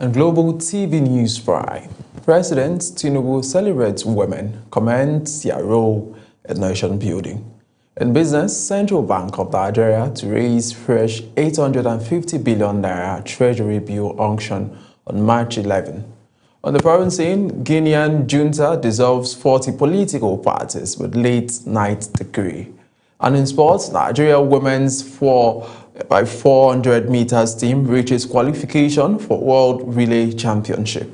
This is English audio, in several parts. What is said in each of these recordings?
And Global TV News Prime. President Tinubu celebrates women, commends their role in nation building. In business, Central Bank of Nigeria to raise fresh 850 billion naira treasury bill auction on March 11. On the foreign scene, Guinean junta dissolves 40 political parties with late-night decree. And in sports, Nigeria women's 4x400 meters team reaches qualification for World Relay Championship.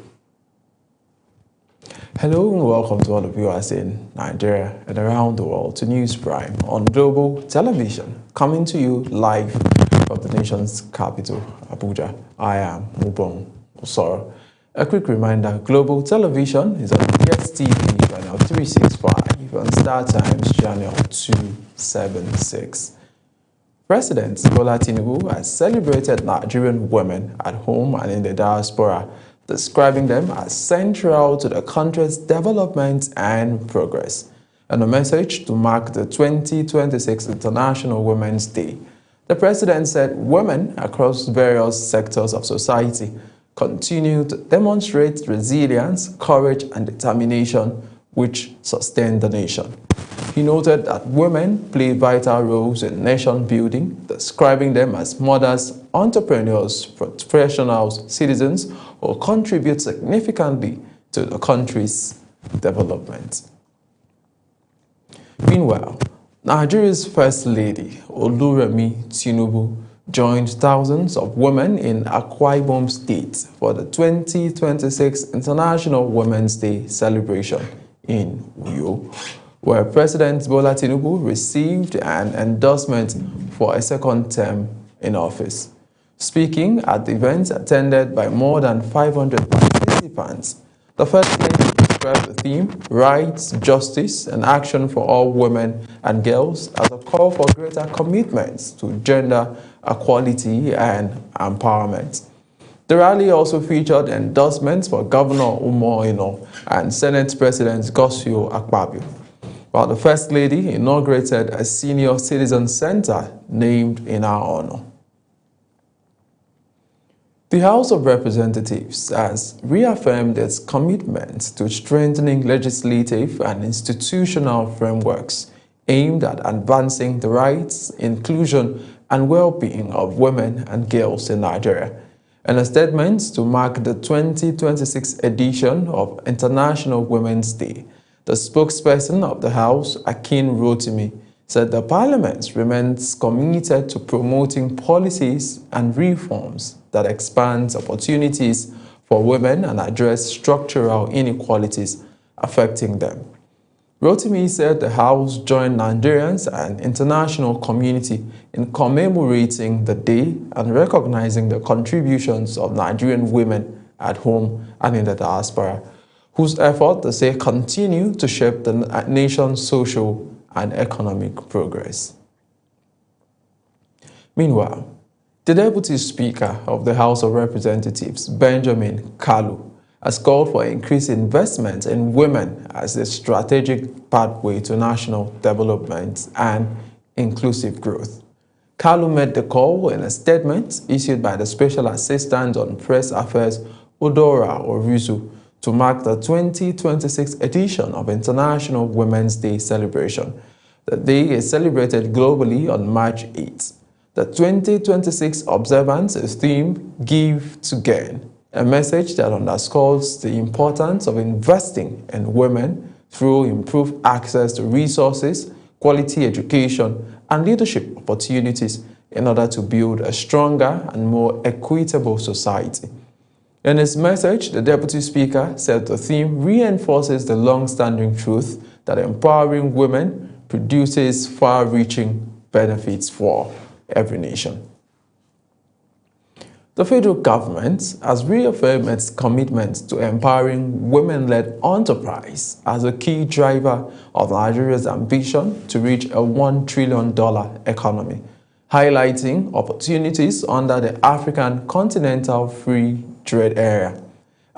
Hello and welcome to all of you as in Nigeria and around the world to News Prime on Global Television, coming to you live from the nation's capital, Abuja. I am Mubong Osoro. A quick reminder, Global Television is on DSTV channel 365 and Star Times channel 276. President Bola Tinubu has celebrated Nigerian women at home and in the diaspora, describing them as central to the country's development and progress. In a message to mark the 2026 International Women's Day, the president said women across various sectors of society continue to demonstrate resilience, courage, and determination which sustain the nation. He noted that women play vital roles in nation building, describing them as mothers, entrepreneurs, professionals, citizens, who contribute significantly to the country's development. Meanwhile, Nigeria's First Lady, Oluremi Tinubu, joined thousands of women in Akwa Ibom State for the 2026 International Women's Day celebration in Uyo, where President Bola Tinubu received an endorsement for a second term in office. Speaking at the event attended by more than 500 participants, the First Lady described the theme, Rights, Justice, and Action for All Women and Girls as a call for greater commitments to gender equality and empowerment. The rally also featured endorsements for Governor Umo Ino and Senate President Godswill Akpabio, while the First Lady inaugurated a senior citizen center named in her honor. The House of Representatives has reaffirmed its commitment to strengthening legislative and institutional frameworks aimed at advancing the rights, inclusion, and well-being of women and girls in Nigeria. In a statement to mark the 2026 edition of International Women's Day, the spokesperson of the House, Akin Rotimi, said the Parliament remains committed to promoting policies and reforms that expand opportunities for women and address structural inequalities affecting them. Rotimi said the House joined Nigerians and international community in commemorating the day and recognizing the contributions of Nigerian women at home and in the diaspora, whose efforts, they say, continue to shape the nation's social and economic progress. Meanwhile, the Deputy Speaker of the House of Representatives, Benjamin Kalu, has called for increased investment in women as a strategic pathway to national development and inclusive growth. Kalu made the call in a statement issued by the Special Assistant on Press Affairs, Udora Oruzu, to mark the 2026 edition of International Women's Day celebration. The day is celebrated globally on March 8th. The 2026 observance is themed Give to Gain, a message that underscores the importance of investing in women through improved access to resources, quality education, and leadership opportunities in order to build a stronger and more equitable society. In his message, the Deputy Speaker said the theme reinforces the long-standing truth that empowering women produces far-reaching benefits for every nation. The federal government has reaffirmed its commitment to empowering women-led enterprise as a key driver of Nigeria's ambition to reach a $1 trillion economy, highlighting opportunities under the African Continental Free Trade Area.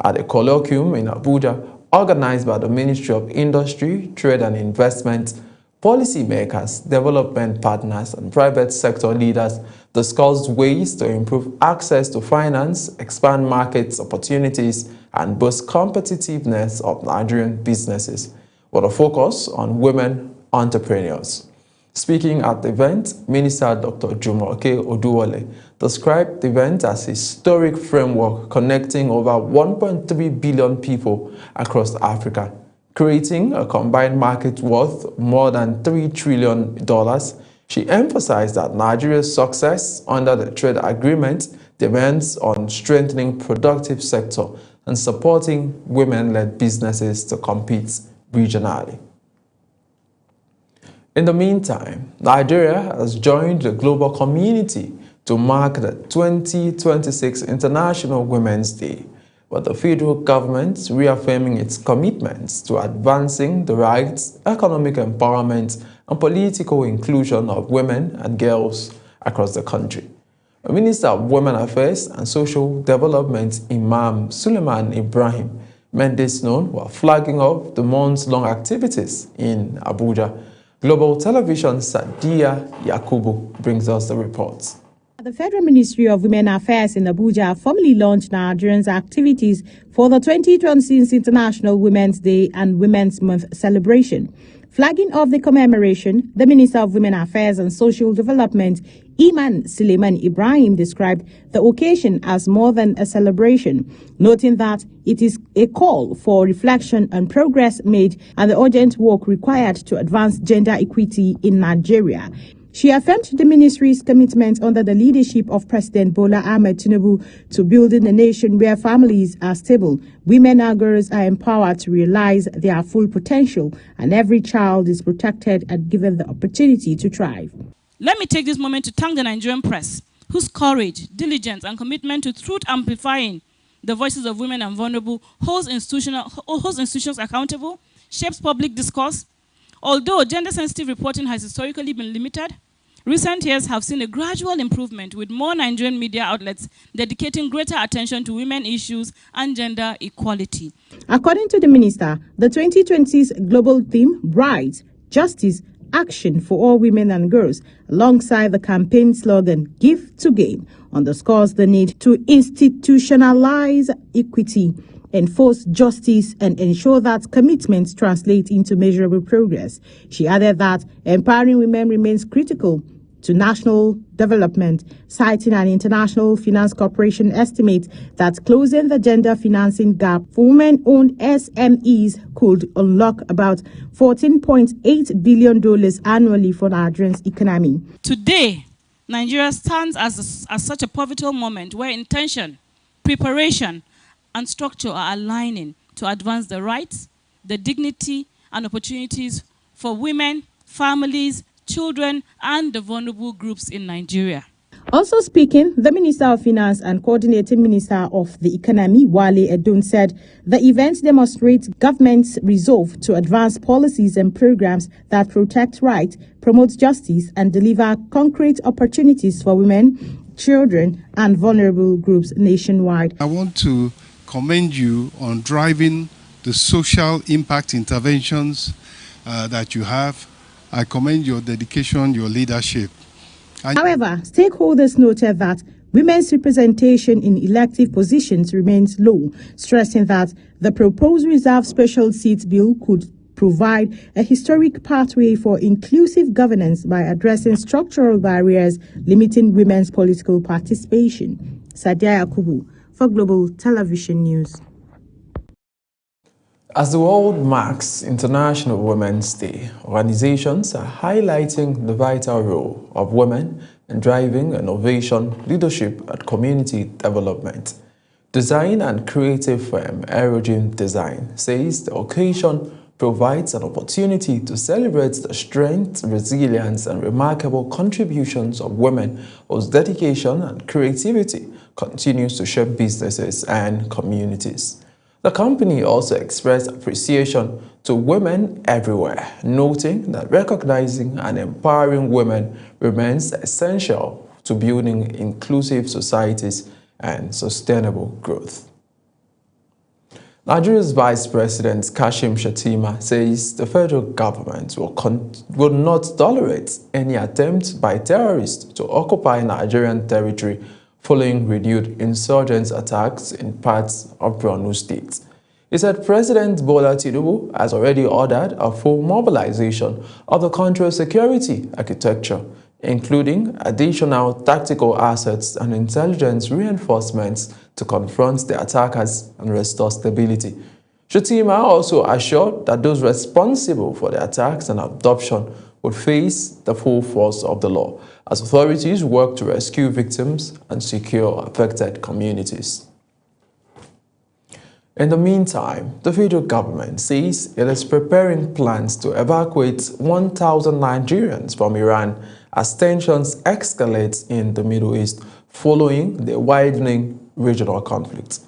At a colloquium in Abuja, organized by the Ministry of Industry, Trade and Investment, Policymakers, development partners, and private sector leaders discussed ways to improve access to finance, expand market opportunities, and boost competitiveness of Nigerian businesses, with a focus on women entrepreneurs. Speaking at the event, Minister Dr. Jumoke Oduwole described the event as a historic framework connecting over 1.3 billion people across Africa, creating a combined market worth more than $3 trillion. She emphasized that Nigeria's success under the trade agreement depends on strengthening productive sector and supporting women-led businesses to compete regionally. In the meantime, Nigeria has joined the global community to mark the 2026 International Women's Day, with the federal government reaffirming its commitments to advancing the rights, economic empowerment, and political inclusion of women and girls across the country. The Minister of Women Affairs and Social Development, Imam Suleiman Ibrahim, made this known while flagging off the months-long activities in Abuja. Global Television Sadia Yakubu brings us the report. The Federal Ministry of Women Affairs in Abuja formally launched Nigerians' activities for the 2026 International Women's Day and Women's Month celebration. Flagging off the commemoration, the Minister of Women Affairs and Social Development, Imam Suleiman Ibrahim, described the occasion as more than a celebration, noting that it is a call for reflection on progress made and the urgent work required to advance gender equity in Nigeria. She affirmed the ministry's commitment under the leadership of President Bola Ahmed Tinubu to building a nation where families are stable, women and girls are empowered to realize their full potential, and every child is protected and given the opportunity to thrive. Let me take this moment to thank the Nigerian press, whose courage, diligence, and commitment to truth amplifying the voices of women and vulnerable holds institutions accountable, shapes public discourse. Although gender-sensitive reporting has historically been limited, recent years have seen a gradual improvement, with more Nigerian media outlets dedicating greater attention to women issues and gender equality. According to the minister, the 2020's global theme, Rights, Justice, Action for All Women and Girls, alongside the campaign slogan, Give to Gain, underscores the need to institutionalize equity, enforce justice, and ensure that commitments translate into measurable progress. She added that empowering women remains critical to national development, citing an International Finance Corporation estimate that closing the gender financing gap for women-owned SMEs could unlock about $14.8 billion annually for Nigeria's economy. Today, Nigeria stands as such a pivotal moment where intention, preparation, and structure are aligning to advance the rights, the dignity, and opportunities for women, families, children, and the vulnerable groups in Nigeria. Also speaking, the Minister of Finance and Coordinating Minister of the Economy, Wale Edun, said the event demonstrates government's resolve to advance policies and programs that protect rights, promote justice, and deliver concrete opportunities for women, children, and vulnerable groups nationwide. I want to commend you on driving the social impact interventions that you have. I commend your dedication, your leadership. However, stakeholders noted that women's representation in elective positions remains low, stressing that the proposed reserved special seats bill could provide a historic pathway for inclusive governance by addressing structural barriers limiting women's political participation. Sadia Yakubu for Global Television News. As the world marks International Women's Day, organizations are highlighting the vital role of women in driving innovation, leadership, and community development. Design and creative firm Aerogen Design says the occasion provides an opportunity to celebrate the strength, resilience, and remarkable contributions of women whose dedication and creativity continues to shape businesses and communities. The company also expressed appreciation to women everywhere, noting that recognizing and empowering women remains essential to building inclusive societies and sustainable growth. Nigeria's Vice President Kashim Shettima says the federal government will not tolerate any attempt by terrorists to occupy Nigerian territory following renewed insurgent attacks in parts of Borno State. He said President Bola Tinubu has already ordered a full mobilization of the country's security architecture, including additional tactical assets and intelligence reinforcements to confront the attackers and restore stability. Shettima also assured that those responsible for the attacks and abduction would face the full force of the law as authorities work to rescue victims and secure affected communities. In the meantime, the federal government says it is preparing plans to evacuate 1,000 Nigerians from Iran as tensions escalate in the Middle East following the widening regional conflict.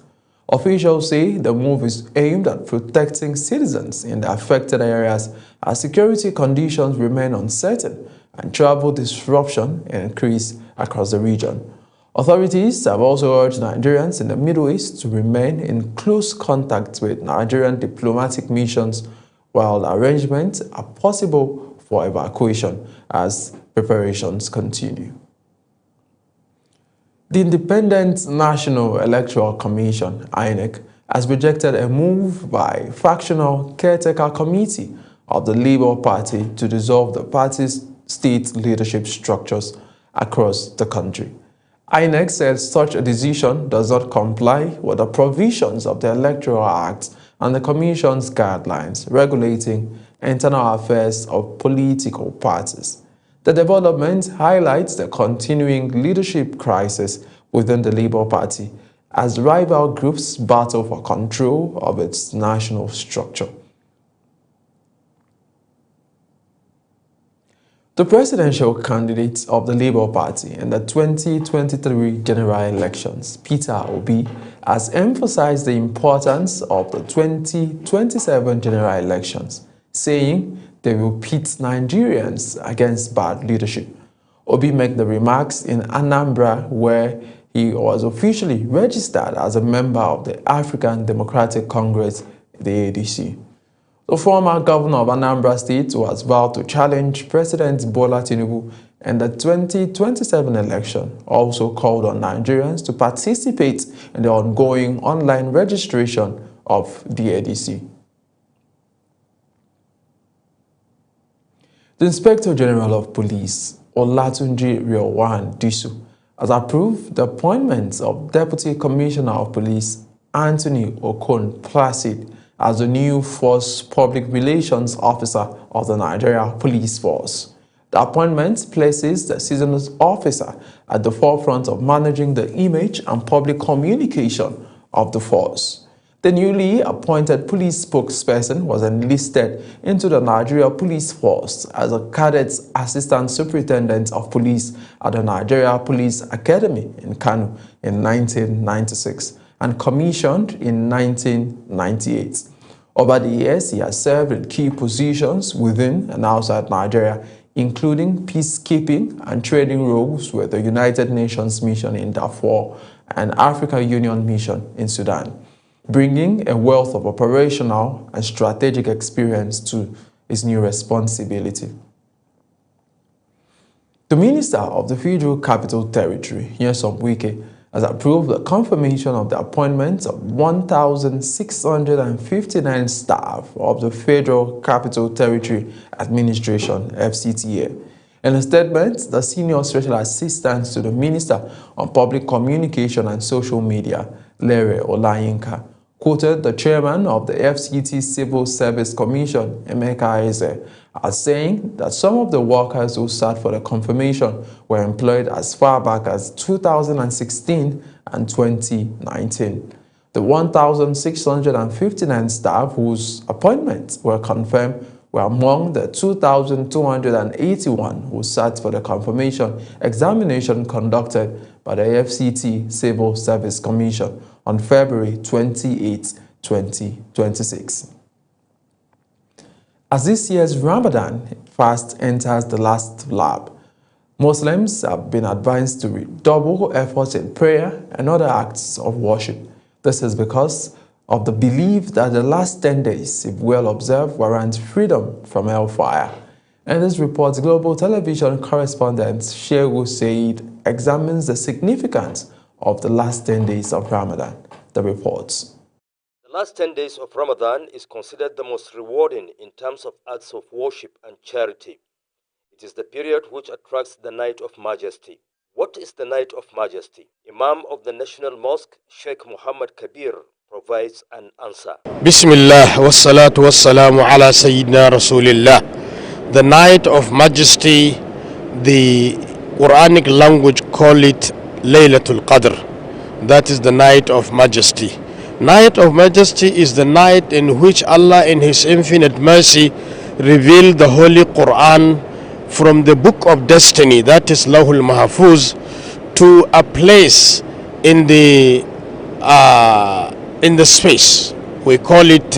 Officials say the move is aimed at protecting citizens in the affected areas as security conditions remain uncertain and travel disruption increase across the region. Authorities have also urged Nigerians in the Middle East to remain in close contact with Nigerian diplomatic missions while arrangements are possible for evacuation as preparations continue. The Independent National Electoral Commission, INEC, has rejected a move by factional caretaker committee of the Labour Party to dissolve the party's state leadership structures across the country. INEC says such a decision does not comply with the provisions of the Electoral Act and the Commission's guidelines regulating internal affairs of political parties. The development highlights the continuing leadership crisis within the Labour Party as rival groups battle for control of its national structure. The presidential candidate of the Labour Party in the 2023 general elections, Peter Obi, has emphasized the importance of the 2027 general elections, saying they will pit Nigerians against bad leadership. Obi made the remarks in Anambra, where he was officially registered as a member of the African Democratic Congress, the ADC. The former governor of Anambra State was vowed to challenge President Bola Tinubu in the 2027 election, also called on Nigerians to participate in the ongoing online registration of the ADC. The Inspector General of Police, Olatunji Riowan Disu, has approved the appointment of Deputy Commissioner of Police Anthony Okon Placid as the new Force Public Relations Officer of the Nigeria Police Force. The appointment places the seasoned officer at the forefront of managing the image and public communication of the force. The newly appointed police spokesperson was enlisted into the Nigeria Police Force as a cadet assistant superintendent of police at the Nigeria Police Academy in Kano in 1996 and commissioned in 1998. Over the years, he has served in key positions within and outside Nigeria, including peacekeeping and training roles with the United Nations Mission in Darfur and African Union Mission in Sudan, bringing a wealth of operational and strategic experience to his new responsibility. The Minister of the Federal Capital Territory, Nyesom Wike, has approved the confirmation of the appointment of 1,659 staff of the Federal Capital Territory Administration, FCTA. In a statement, the Senior Special Assistant to the Minister on Public Communication and Social Media, Lere Olayinka, quoted the chairman of the FCT Civil Service Commission, Emeka Eze, as saying that some of the workers who sat for the confirmation were employed as far back as 2016 and 2019. The 1,659 staff whose appointments were confirmed were among the 2,281 who sat for the confirmation examination conducted by the FCT Civil Service Commission on February 28, 2026. As this year's Ramadan fast enters the last lap, Muslims have been advised to redouble efforts in prayer and other acts of worship. This is because of the belief that the last 10 days, if well observed, warrant freedom from hellfire. In this report, Global Television correspondent Shehu Said examines the significance of the last 10 days of Ramadan. The reports. The last 10 days of Ramadan is considered the most rewarding in terms of acts of worship and charity. It is the period which attracts the Night of Majesty. What is the Night of Majesty? Imam of the National Mosque, Sheikh Muhammad Kabir, provides an answer. Bismillah wassalatu wassalamu ala Sayyidina Rasulillah. The Night of Majesty, the Quranic language call it Laylatul Qadr. That is the Night of Majesty. Night of Majesty is the night in which Allah in His infinite mercy revealed the Holy Quran from the Book of Destiny, that is Lawhul Mahfuz, to a place in the space. We call it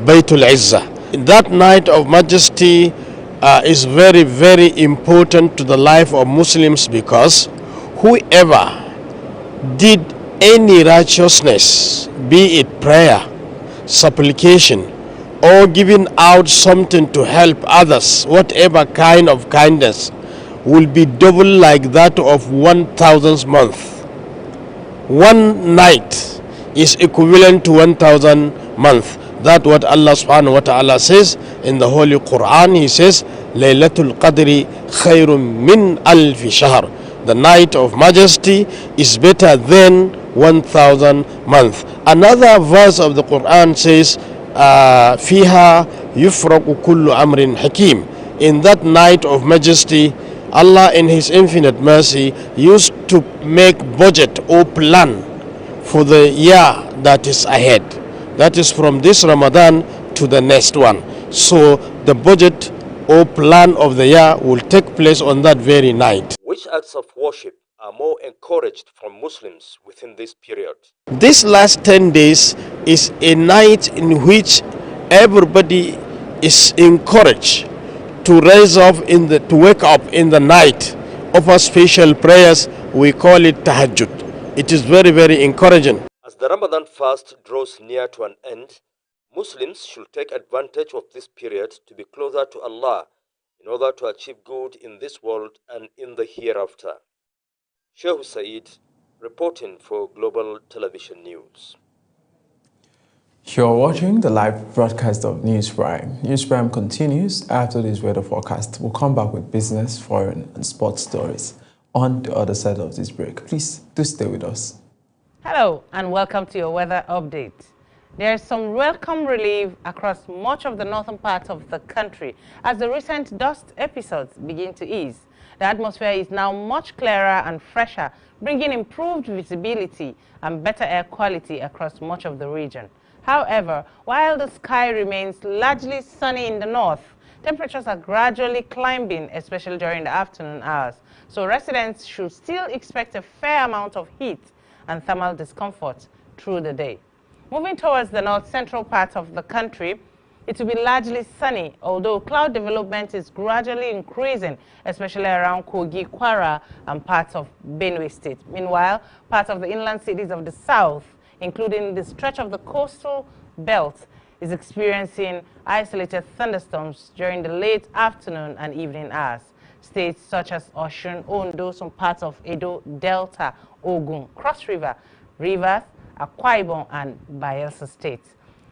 Baytul Izzah. In that Night of Majesty is very, very important to the life of Muslims, because whoever did any righteousness, be it prayer, supplication, or giving out something to help others, whatever kind of kindness, will be double like that of 1,000 month. One night is equivalent to 1,000 month. That's what Allah subhanahu wa ta'ala says in the Holy Quran. He says, Laylatul Qadri khayrun min alfi shahr. The Night of Majesty is better than 1,000 months. Another verse of the Quran says, Fiha yufraqu kullu amrin hakim. In that Night of Majesty, Allah in His infinite mercy used to make budget or plan for the year that is ahead. That is from this Ramadan to the next one. So the budget or plan of the year will take place on that very night. Which acts of worship are more encouraged from Muslims within this period? This last 10 days is a night in which everybody is encouraged to rise up to wake up in the night, offer special prayers. We call it tahajjud. It is very, very encouraging. As the Ramadan fast draws near to an end, Muslims should take advantage of this period to be closer to Allah in order to achieve good in this world and in the hereafter. Shehu Said, reporting for Global Television News. You're watching the live broadcast of News Prime. News Prime continues after this weather forecast. We'll come back with business, foreign, and sports stories on the other side of this break. Please do stay with us. Hello and welcome to your weather update. There is some welcome relief across much of the northern part of the country as the recent dust episodes begin to ease. The atmosphere is now much clearer and fresher, bringing improved visibility and better air quality across much of the region. However, while the sky remains largely sunny in the north, temperatures are gradually climbing, especially during the afternoon hours. So residents should still expect a fair amount of heat and thermal discomfort through the day. Moving towards the north-central part of the country, it will be largely sunny, although cloud development is gradually increasing, especially around Kogi, Kwara, and parts of Benue State. Meanwhile, parts of the inland cities of the south, including the stretch of the coastal belt, is experiencing isolated thunderstorms during the late afternoon and evening hours. States such as Osun, Ondo, some parts of Edo, Delta, Ogun, Cross River, Rivers, Akwa Ibom, and Bayelsa states.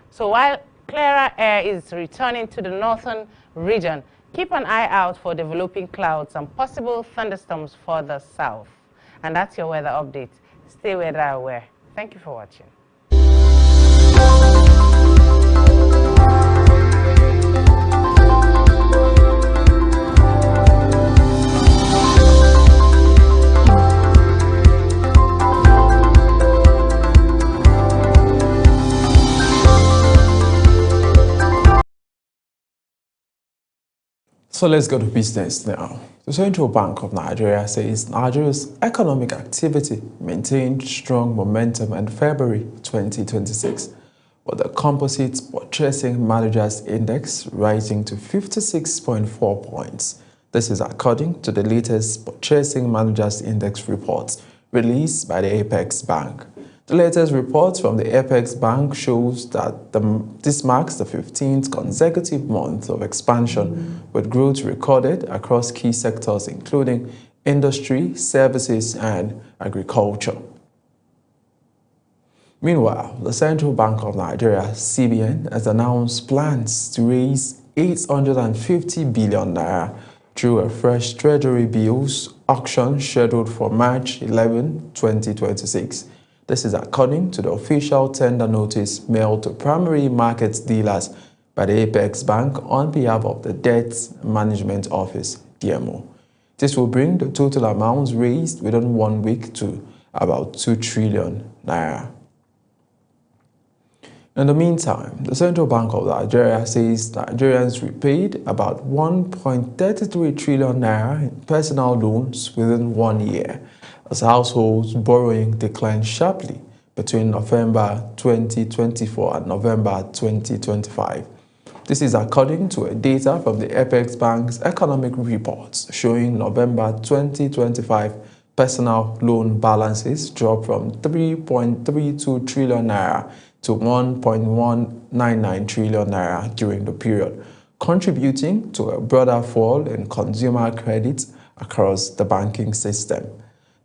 So while clearer air is returning to the northern region, keep an eye out for developing clouds and possible thunderstorms further south. And that's your weather update. Stay weather aware. Thank you for watching. So let's go to business now. The Central Bank of Nigeria says Nigeria's economic activity maintained strong momentum in February 2026, with the Composite Purchasing Managers Index rising to 56.4 points. This is according to the latest Purchasing Managers Index report released by the Apex Bank. The The latest report from the Apex Bank shows that this marks the 15th consecutive month of expansion, with growth recorded across key sectors including industry, services, and agriculture. Meanwhile, the Central Bank of Nigeria, CBN, has announced plans to raise 850 billion naira through a fresh treasury bills auction scheduled for March 11, 2026. This is according to the official tender notice mailed to primary market dealers by the Apex Bank on behalf of the Debt Management Office, DMO. This will bring the total amounts raised within 1 week to about 2 trillion naira. In the meantime, the Central Bank of Nigeria says Nigerians repaid about 1.33 trillion naira in personal loans within 1 year, as households' borrowing declined sharply between November 2024 and November 2025. This is according to data from the Apex Bank's economic reports showing November 2025 personal loan balances dropped from 3.32 trillion naira to 1.199 trillion naira during the period, contributing to a broader fall in consumer credit across the banking system.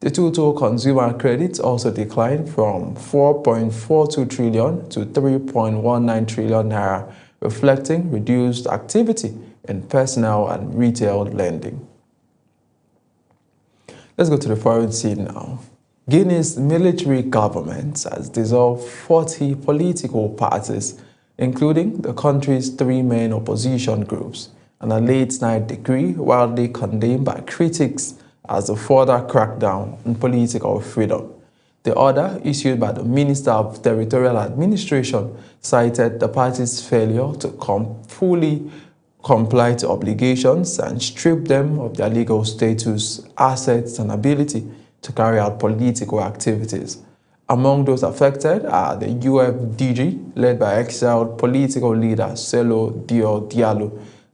The total consumer credit also declined from 4.42 trillion to 3.19 trillion naira, reflecting reduced activity in personal and retail lending. Let's go to the foreign scene now. Guinea's military government has dissolved 40 political parties, including the country's 3 main opposition groups, and a late-night decree widely condemned by critics as a further crackdown on political freedom. The order, issued by the Minister of Territorial Administration, cited the party's failure to fully comply to obligations and strip them of their legal status, assets, and ability to carry out political activities. Among those affected are the UFDG, led by exiled political leader Selo Diallo,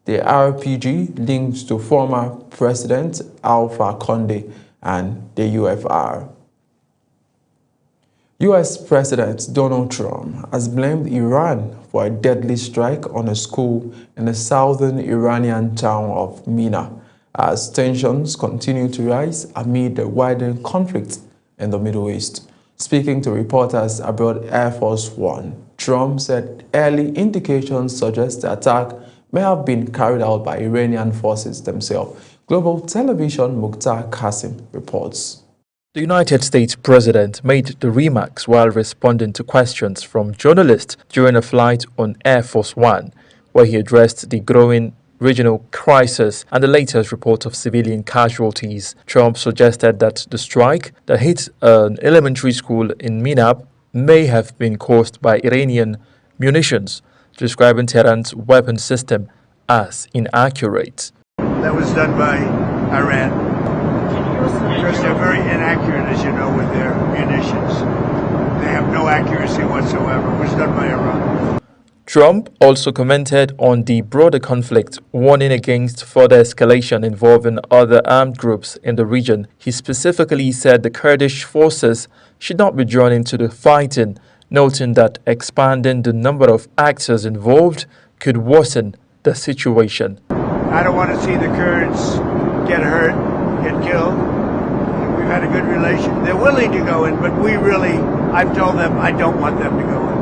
the RPG, linked to former President Alpha Conde, and the UFR. U.S. President Donald Trump has blamed Iran for a deadly strike on a school in the southern Iranian town of Mina, as tensions continue to rise amid the widening conflict in the Middle East. Speaking to reporters aboard Air Force One, Trump said early indications suggest the attack may have been carried out by Iranian forces themselves. Global Television Mukhtar Qasim reports. The United States president made the remarks while responding to questions from journalists during a flight on Air Force One, where he addressed the growing regional crisis and the latest report of civilian casualties. Trump suggested that the strike that hit an elementary school in Minab may have been caused by Iranian munitions, describing Tehran's weapon system as inaccurate. That was done by Iran. Because they're very inaccurate, as you know, with their munitions. They have no accuracy whatsoever. It was done by Iran. Trump also commented on the broader conflict, warning against further escalation involving other armed groups in the region. He specifically said the Kurdish forces should not be drawn into the fighting, noting that expanding the number of actors involved could worsen the situation. I don't want to see the Kurds get hurt, get killed. We've had a good relation. They're willing to go in, but I've told them I don't want them to go in.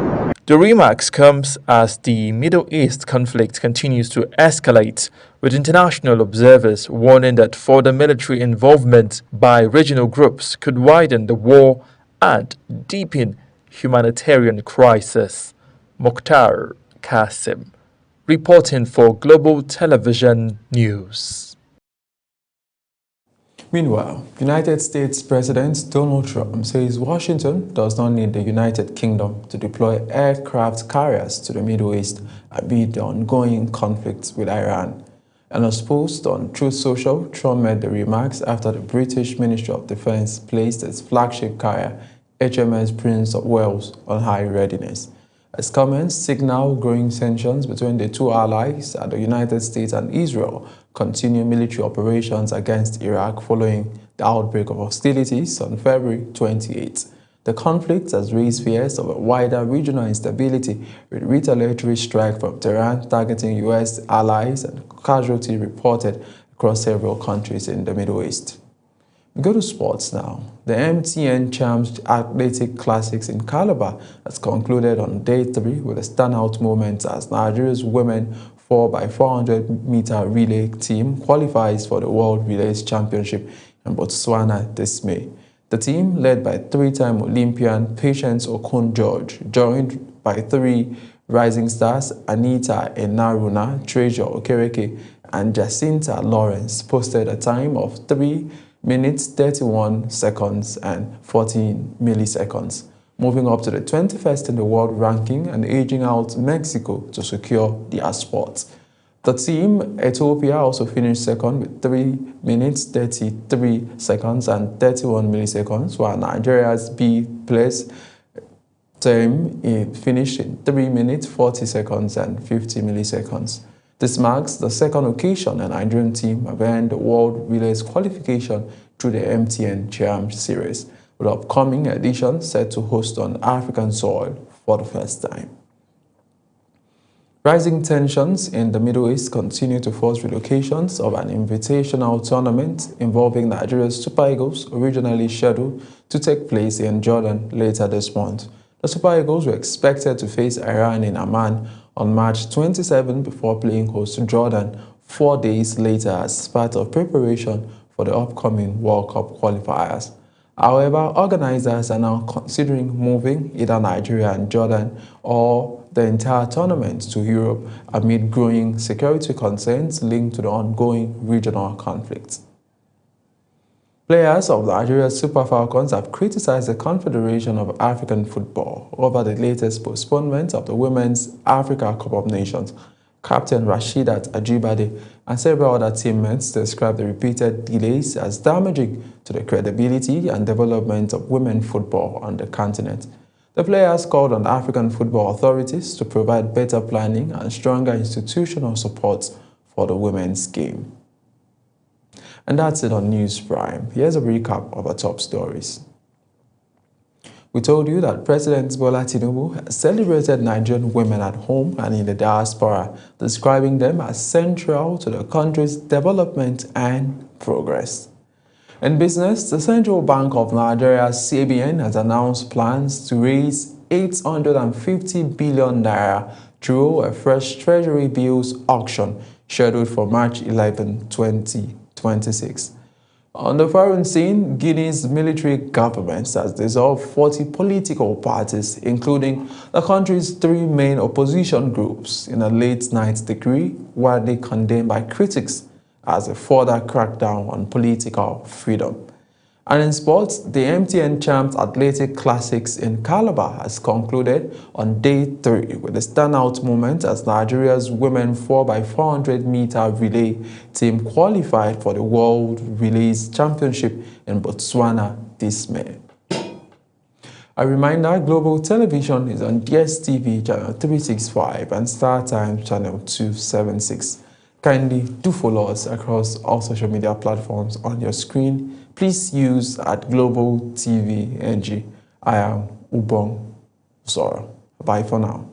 The remarks comes as the Middle East conflict continues to escalate, with international observers warning that further military involvement by regional groups could widen the war and deepen humanitarian crisis. Mukhtar Qasim, reporting for Global Television News. Meanwhile, United States President Donald Trump says Washington does not need the United Kingdom to deploy aircraft carriers to the Middle East amid the ongoing conflict with Iran. In a post on Truth Social, Trump made the remarks after the British Ministry of Defense placed its flagship carrier, HMS Prince of Wales, on high readiness. His comments signal growing tensions between the two allies as the United States and Israel continue military operations against Iraq following the outbreak of hostilities on February 28. The conflict has raised fears of a wider regional instability, with retaliatory strike from Tehran targeting U.S. allies and casualty reported across several countries in the Middle East. We go to sports now. The MTN Champs Athletic Classics in Calabar has concluded on day 3 with a standout moment as Nigeria's women 4x400 meter relay team qualifies for the World Relays Championship in Botswana this May. The team, led by 3-time Olympian Patience Okon-George, joined by 3 rising stars Anita Enaruna, Treasure Okereke, and Jacinta Lawrence, posted a time of 3 minutes 31 seconds and 14 milliseconds, moving up to the 21st in the world ranking and edging out Mexico to secure their spot. The team, Ethiopia, also finished second with 3 minutes 33 seconds and 31 milliseconds, while Nigeria's B place team finished in 3 minutes 40 seconds and 50 milliseconds. This marks the second occasion a Nigerian team have earned the World Relays qualification through the MTN Champs Series, with the upcoming edition set to host on African soil for the first time. Rising tensions in the Middle East continue to force relocations of an invitational tournament involving Nigeria's Super Eagles, originally scheduled to take place in Jordan later this month. The Super Eagles were expected to face Iran in Amman on March 27 before playing host to Jordan 4 days later as part of preparation for the upcoming World Cup qualifiers. However, organizers are now considering moving either Nigeria and Jordan or the entire tournament to Europe amid growing security concerns linked to the ongoing regional conflicts. Players of Nigeria's Super Falcons have criticized the Confederation of African Football over the latest postponement of the Women's Africa Cup of Nations. Captain Rasheedat Ajibade and several other teammates described the repeated delays as damaging to the credibility and development of women's football on the continent. The players called on African football authorities to provide better planning and stronger institutional support for the women's game. And that's it on News Prime. Here's a recap of our top stories. We told you that President Bola Tinubu has celebrated Nigerian women at home and in the diaspora, describing them as central to the country's development and progress. In business, the Central Bank of Nigeria, CBN, has announced plans to raise 850 billion naira through a fresh Treasury bills auction scheduled for March 11, 2026. On the foreign scene, Guinea's military government has dissolved 40 political parties, including the country's 3 main opposition groups, in a late-night decree widely condemned by critics as a further crackdown on political freedom. And in sports, the MTN Champs Athletic Classics in Calabar has concluded on day 3 with a standout moment as Nigeria's women 4x400 meter relay team qualified for the World Relays Championship in Botswana this May. A reminder, Global Television is on DSTV channel 365 and StarTimes channel 276. Kindly do follow us across all social media platforms on your screen. Please use @Global TV NG. I am Ubong Zora. Bye for now.